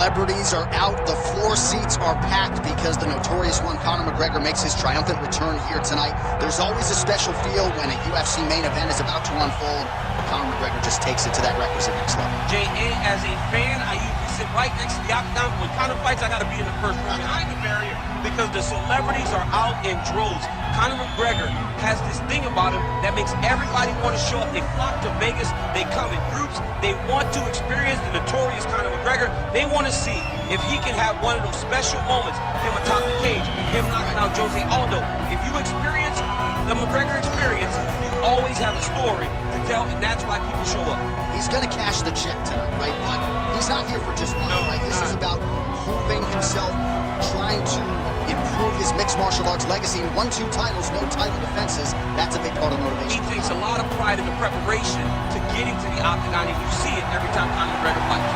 celebrities are out. The floor seats are packed because the notorious one, Conor McGregor, makes his triumphant return here tonight. There's always a special feel when a UFC main event is about to unfold. Conor McGregor just takes it to that requisite next level. J.A., as a fan, I usually sit right next to the octagon. When Conor fights, I got to be in the first row behind the barrier because the celebrities are out in droves. Conor McGregor has this thing about him that makes everybody want to show up. They flock to Vegas. They come in groups. They want to experience the notorious Conor McGregor. They want to see if he can have one of those special moments, him atop the cage, him knocking out Jose Aldo. If you experience the McGregor experience, you always have a story to tell, and that's why people show up. He's going to cash the check tonight, right? But he's not here for just money, right? This is about proving himself, trying to improve his mixed martial arts legacy. 1-2 titles, no title defenses. That's a big part of the motivation. He takes a lot of pride in the preparation to getting to the octagon, and you see it every time Conor McGregor fights.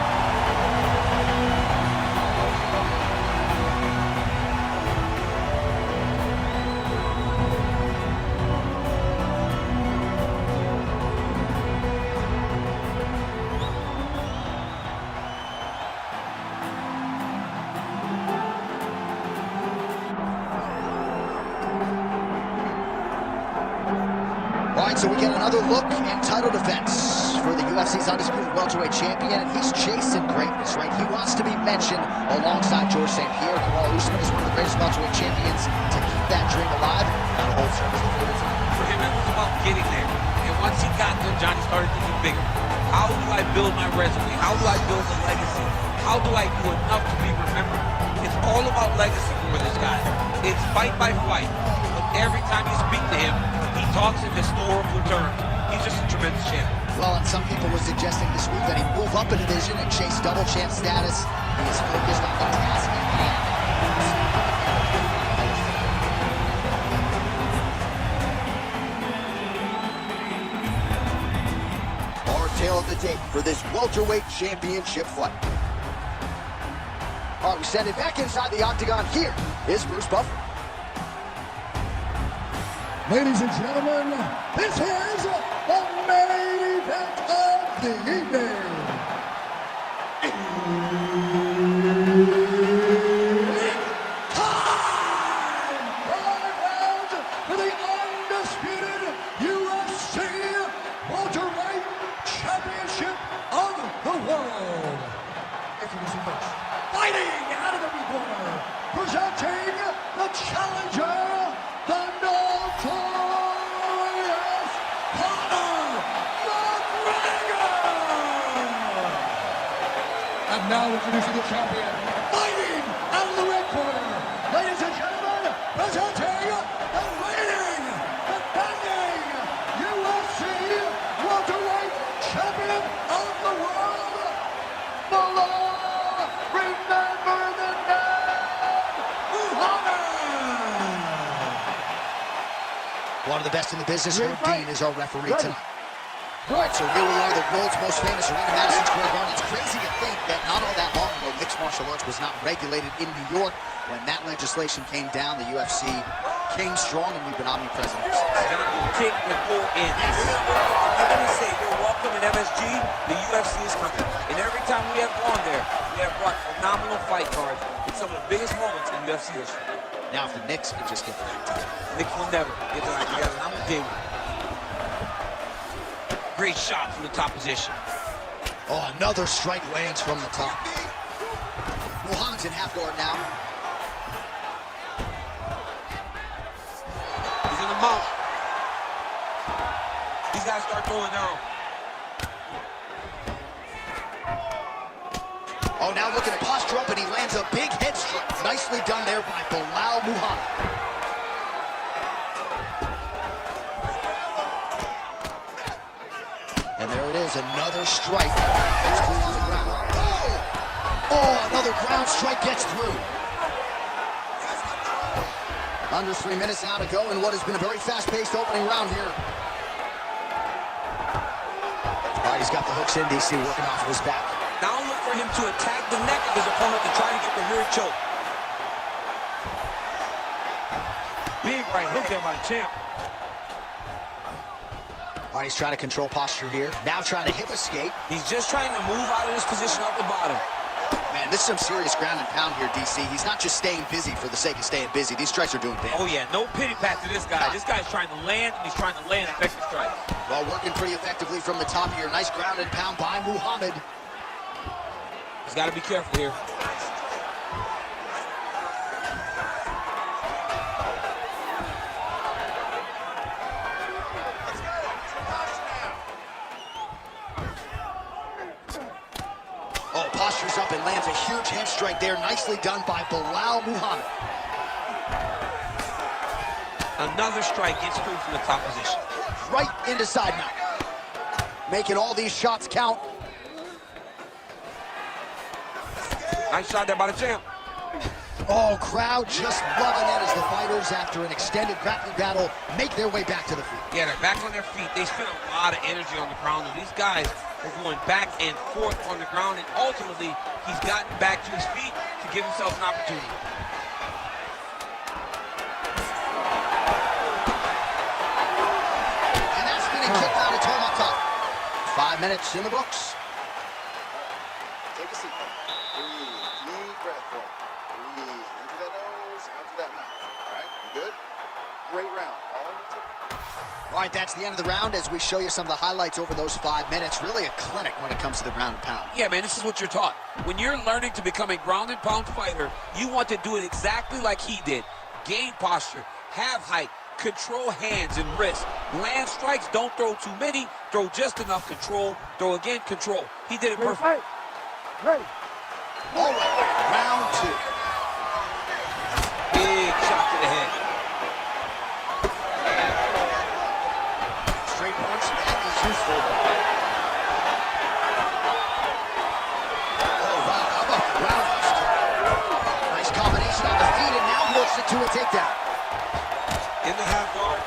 All right, so we get another look and title defense for the UFC's undisputed welterweight champion, and he's chasing greatness, right? He wants to be mentioned alongside George St. Pierre. Kamaru Usman is one of the greatest welterweight champions to keep that dream alive. Now the whole service is the For him, it was about getting there. And once he got there, Johnny started thinking bigger. How do I build my resume? How do I build a legacy? How do I do enough to be remembered? It's all about legacy for this guy. It's fight by fight. But every time you speak to him, he talks in historical terms. He's just a tremendous champion. Well, and some people were suggesting this week that he move up a division and chase double champ status. He is focused on the task at hand. Our tale of the tape for this welterweight championship fight. All right, we send it back inside the octagon. Here is Bruce Buffer. Ladies and gentlemen, this is the main event of the evening. Time! 5 rounds for the undisputed UFC welterweight championship of the world. Introducing first, fighting out of the corner, presenting the challenger, the notorious Conor McGregor! And now introducing the champion, fighting out of the red corner. Ladies and gentlemen, presenting the reigning, defending UFC welterweight champion of the world, Belal, remember the name, Muhammad! One of the best in the business, Herb Dean, is our referee tonight. All right, so here we are, the world's most famous arena, Madison Square Garden. It's crazy to think that not all that long ago, mixed martial arts was not regulated in New York. When that legislation came down, the UFC came strong, and we've been omnipresent. Kick and pull in. You're going to say you're welcome in MSG, the UFC is coming. And every time we have gone there, we have brought phenomenal fight cards with some of the biggest moments in UFC history. Now, if the Knicks could just get their act together. Knicks will never get their act together, and I'm okay with it. Great shot from the top position. Oh, another strike lands from the top. Muhammad's in half guard now. He's in the mount. He's got to start throwing down. Oh, now looking to posture up, and he lands a big head strike. Nicely done there by Belal Muhammad. And there it is, another strike. Oh, another ground strike gets through. Under 3 minutes now to go in what has been a very fast-paced opening round here. All right, he's got the hooks in, DC, working off of his back. Now look for him to attack the neck of his opponent to try to get the rear choke. Big right hook there by the champ. All right, he's trying to control posture here. Now trying to hip escape. He's just trying to move out of this position off the bottom. Man, And this is some serious ground and pound here, DC. He's not just staying busy for the sake of staying busy. These strikes are doing damage. Oh, yeah, no pity pat to this guy. This guy's trying to land, and he's trying to land effective strikes. Well, working pretty effectively from the top here. Nice ground and pound by Muhammad. He's got to be careful here. Oh, postures up and lands a huge hand strike there. Nicely done by Belal Muhammad. Another strike gets through from the top position. Right into side mount. Making all these shots count. Nice shot there by the champ. Oh, crowd just loving it as the fighters, after an extended grappling battle, make their way back to the feet. Yeah, they're back on their feet. They spent a lot of energy on the ground, and these guys are going back and forth on the ground, and ultimately, he's gotten back to his feet to give himself an opportunity. And that's been a kick out of Tomahawk. 5 minutes in the books. Take a seat. Breathe. Deep breath in. Breathe. Into that nose, out to that mouth. All right, you good? Great round. All in the tip. All right, that's the end of the round as we show you some of the highlights over those 5 minutes. Really a clinic when it comes to the ground and pound. Yeah, man, this is what you're taught. When you're learning to become a ground and pound fighter, you want to do it exactly like he did. Gain posture, have height, control hands and wrists. Land strikes, don't throw too many, throw just enough, control, throw again, control. He did it perfect. Ready. All right, round 2. Big shot to the head. Straight punch, that is useful. Oh, wow, how about roundhouse? Nice combination on the feet, and now works it to a takedown. In the half guard.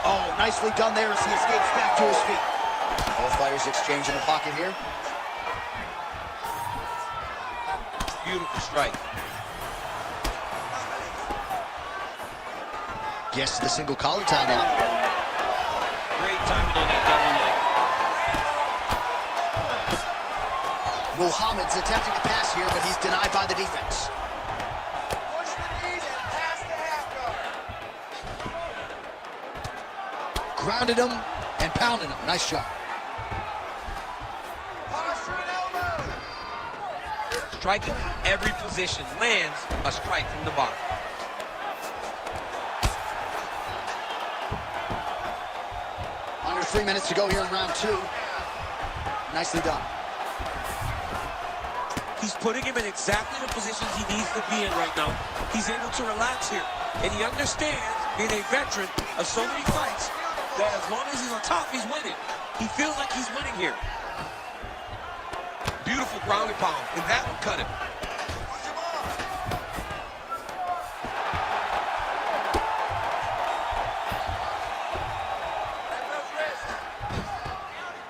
Oh, nicely done there as he escapes back to his feet. Both fighters exchange in the pocket here. Beautiful strike. Gets the single collar tie now. Great timing on that double leg. Muhammad's attempting to pass here, but he's denied by the defense. Push the knees and pass the half guard. Grounded him and pounded him. Nice shot. Posture and elbow. Striking every position, lands a strike from the bottom. Under 3 minutes to go here in round 2. Nicely done. He's putting him in exactly the positions he needs to be in right now. He's able to relax here. And he understands, being a veteran of so many fights, that as long as he's on top, he's winning. He feels like he's winning here. Beautiful ground and pound, and that one cut him.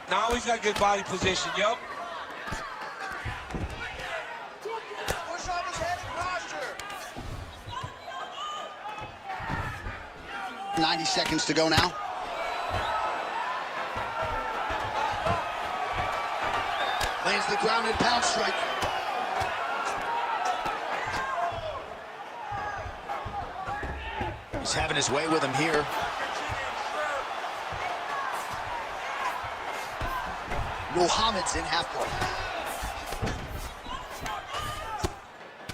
Now he's got good body position, yup. Push on his head and posture. 90 seconds to go now. Lands the ground and pound strike. He's having his way with him here. Muhammad's in half guard.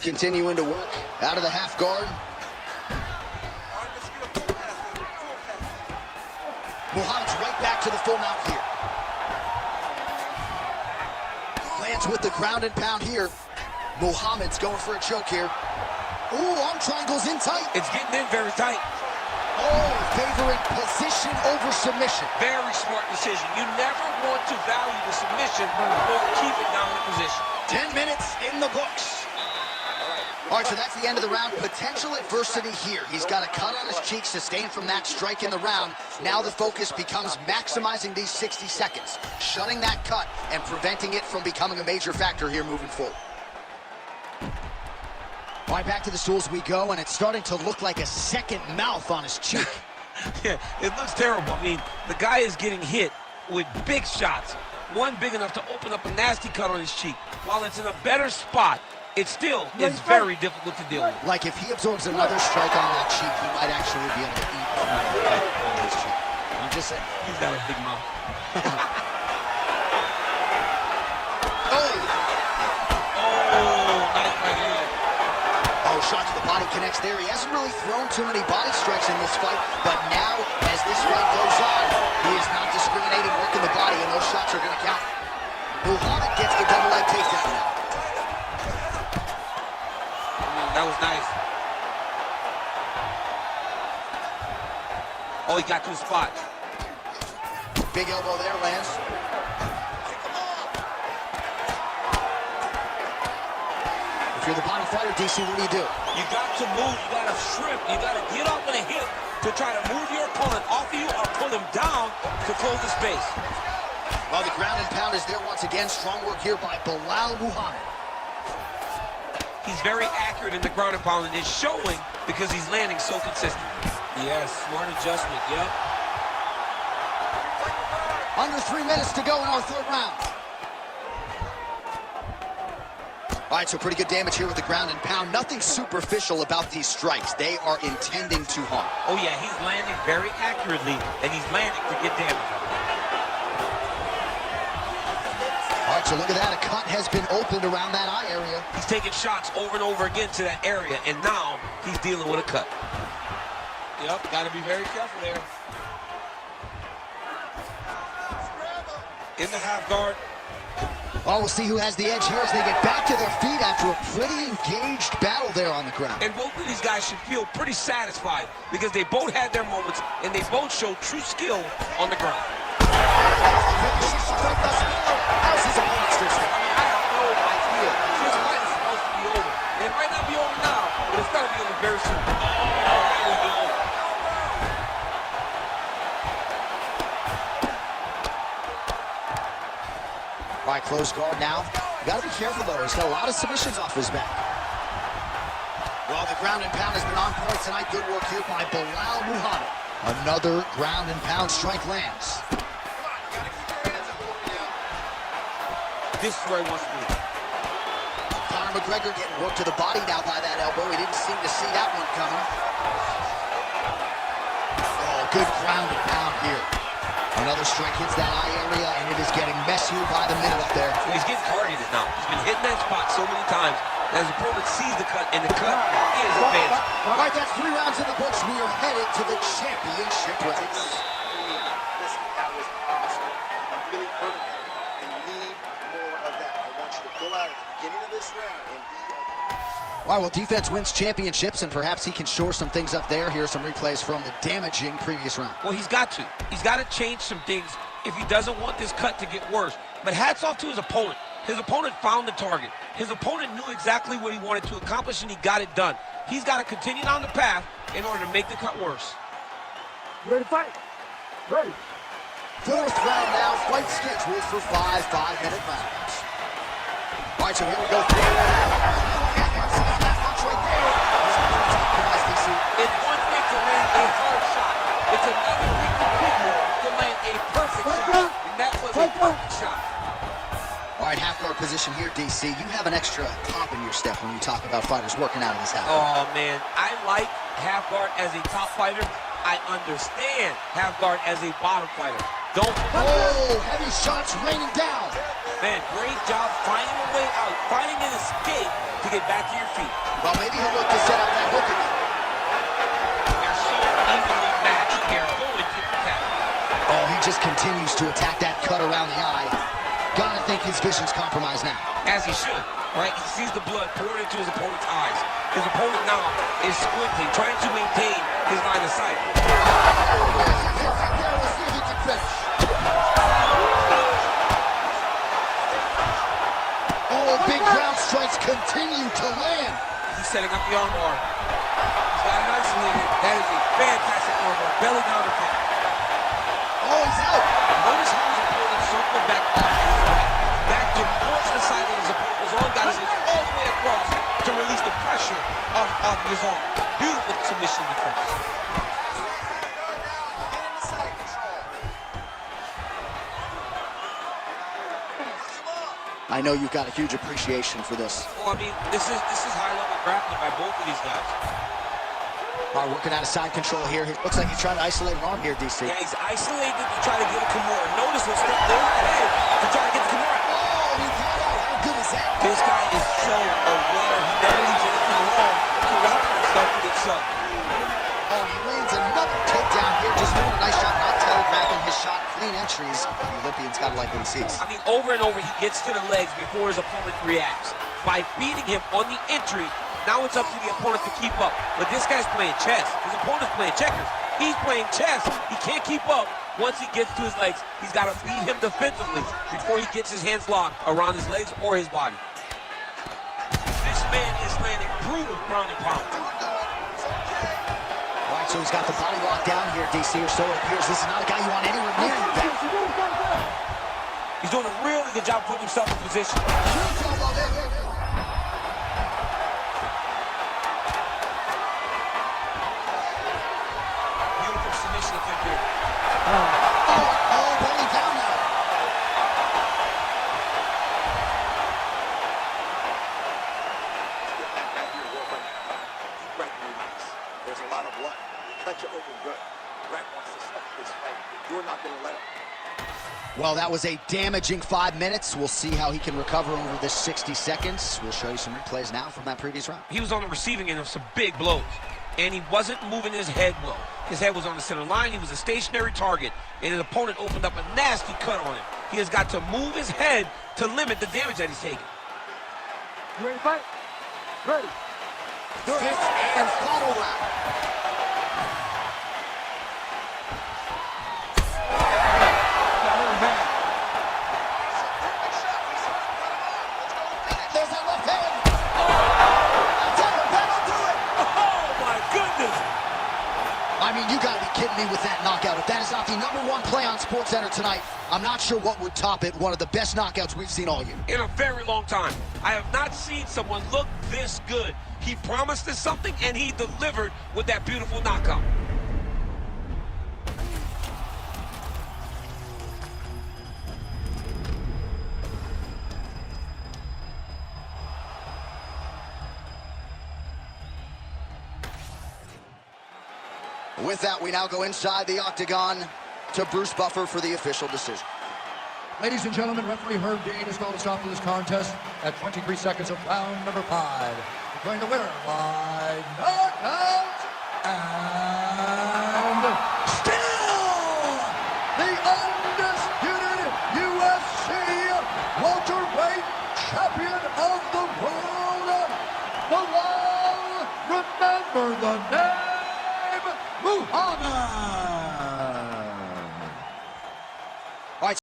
Continuing to work out of the half guard. Muhammad's right back to the full mount here. Lands with the ground and pound here. Muhammad's going for a choke here. Ooh, arm triangles in tight. It's getting in very tight. Oh, favoring position over submission. Very smart decision. You never want to value the submission or keep it down in position. 10 minutes in the books. All right, so that's the end of the round. Potential adversity here. He's got a cut on his cheek sustained from that strike in the round. Now the focus becomes maximizing these 60 seconds, shutting that cut and preventing it from becoming a major factor here moving forward. All right, back to the stools we go, and it's starting to look like a second mouth on his cheek. Yeah, it looks terrible. I mean, the guy is getting hit with big shots, one big enough to open up a nasty cut on his cheek. While it's in a better spot, it still is very difficult to deal with. Like if he absorbs another strike on that cheek, he might actually be able to eat on his cheek. I'm just saying. He's got a big mouth. Oh! Oh, nice right here. Oh, shot to the body connects there. He hasn't really thrown too many body strikes in this fight, but now, as this fight goes on, he is not discriminating, working the body, and those shots are going to count. Muhammad gets the double leg takedown now. That was nice. Oh, he got to the spot. Big elbow there, lands. If you're the bottom fighter, DC, what do? You got to move, you got to shrimp, you got to get off on a hip to try to move your opponent off of you or pull him down to close the space. Well, the ground and pound is there once again. Strong work here by Belal Muhammad. He's very accurate in the ground and pound, and it's showing because he's landing so consistent. Yes, smart adjustment, yep. Under 3 minutes to go in our third round. All right, so pretty good damage here with the ground and pound. Nothing superficial about these strikes. They are intending to harm. Oh, yeah, he's landing very accurately, and he's landing to get damage. All right, so look at that. A cut has been opened around that eye area. He's taking shots over and over again to that area, and now he's dealing with a cut. Yep, got to be very careful there. In the half guard. Oh, we'll see who has the edge here as they get back to their feet after a pretty engaged battle there on the ground. And both of these guys should feel pretty satisfied because they both had their moments and they both showed true skill on the ground. How's his opponent still standing? I have no idea. This fight is supposed to be over. And it might not be over now, but it's got to be over very soon. All right, close guard now. You got to be careful, though. He's got a lot of submissions off his back. Well, the ground and pound has been on point tonight. Good work here by Belal Muhammad. Another ground and pound strike lands. This is where he wants to be. Conor McGregor getting worked to the body now by that elbow. He didn't seem to see that one coming. Oh, good ground and pound here. Another strike hits that eye area, and it is getting messier by the minute up there. He's getting targeted now. He's been hitting that spot so many times that his opponent sees the cut, and the cut is advanced. All right, that's 3 rounds in the books. We are headed to the championship race. Listen, that was awesome. You really hurt him, and you need more of that. I want you to go out at the beginning of this round and be All right, well, defense wins championships, and perhaps he can shore some things up there. Here are some replays from the damaging previous round. Well, he's got to. He's got to change some things if he doesn't want this cut to get worse. But hats off to his opponent. His opponent found the target. His opponent knew exactly what he wanted to accomplish, and he got it done. He's got to continue down the path in order to make the cut worse. Ready to fight? Ready. Fourth round now, fight scheduled for 5 5-minute rounds. All right, so here we go. It's one thing to land a hard shot. It's another thing completely to land a perfect shot. And that was a perfect shot. All right, half guard position here, DC. You have an extra pop in your step when you talk about fighters working out of this half guard. Oh, man. I like half guard as a top fighter. I understand half guard as a bottom fighter. Don't. Oh, heavy shots raining down. Man, great job finding a way out, finding an escape to get back to your feet. Well, maybe he'll look to set up that hook again. They're so evenly matched here. Going to attack. Oh, he just continues to attack that cut around the eye. Gotta think his vision's compromised now. As he should, right? He sees the blood pouring into his opponent's eyes. His opponent now is squinting, trying to maintain his line of sight. Let's see if he can finish. Oh, big ground strikes continue to land. He's setting up the armbar. He's got it isolated. That is a fantastic armbar. Belly down the front. Oh, he's out. Notice how his opponent circled back off his right. Back towards the side of his opponent. His arm got his hands all the way across to release the pressure of his arm. Beautiful submission defense. I know you've got a huge appreciation for this. Well, I mean, this is high-level grappling by both of these guys. All right, working out of side control here. It looks like he's trying to isolate an arm here, DC. Yeah, he's isolated to try to get a Kimura. Notice the step there ahead to try to get the Kimura. Oh, he got out. How good is that? This guy is so aware. He never leaves anything alone to wrap himself with himself. Oh, he lands another takedown here. Just doing a nice job, not telegraphing his shot. Clean entries. The Olympian's got to like what he sees. I mean, over and over, he gets to the legs before his opponent reacts. By beating him on the entry, now it's up to the opponent to keep up. But this guy's playing chess. His opponent's playing checkers. He's playing chess. He can't keep up. Once he gets to his legs, he's got to beat him defensively before he gets his hands locked around his legs or his body. This man is landing brutal ground and pound. All right, so he's got the body locked down here, DC, or so it appears. This is not a guy you want anywhere near you, Ben. He's doing a really good job putting himself in position. Beautiful submission attempt here. Belly down now. There's a lot of blood. Cut you open good. Brett wants to stop this fight. You're not going to let him. Well, that was a damaging 5 minutes. We'll see how he can recover over this 60 seconds. We'll show you some replays now from that previous round. He was on the receiving end of some big blows, and he wasn't moving his head well. His head was on the center line. He was a stationary target, and his opponent opened up a nasty cut on him. He has got to move his head to limit the damage that he's taking. You ready to fight? Ready. Fifth and final round. There's that left hand. That'll do it. Oh, my goodness. I mean, you got to be kidding me with that knockout. If that is not the #1 play on SportsCenter tonight, I'm not sure what would top it. One of the best knockouts we've seen all year. In a very long time. I have not seen someone look this good. He promised us something, and he delivered with that beautiful knockout. With that, we now go inside the octagon to Bruce Buffer for the official decision. Ladies and gentlemen, referee Herb Dean has called a stop to this contest at 23 seconds of round number 5. Declaring the winner by knockout and still the undisputed UFC welterweight champion of the world, Belal. Remember the name, Muhammad.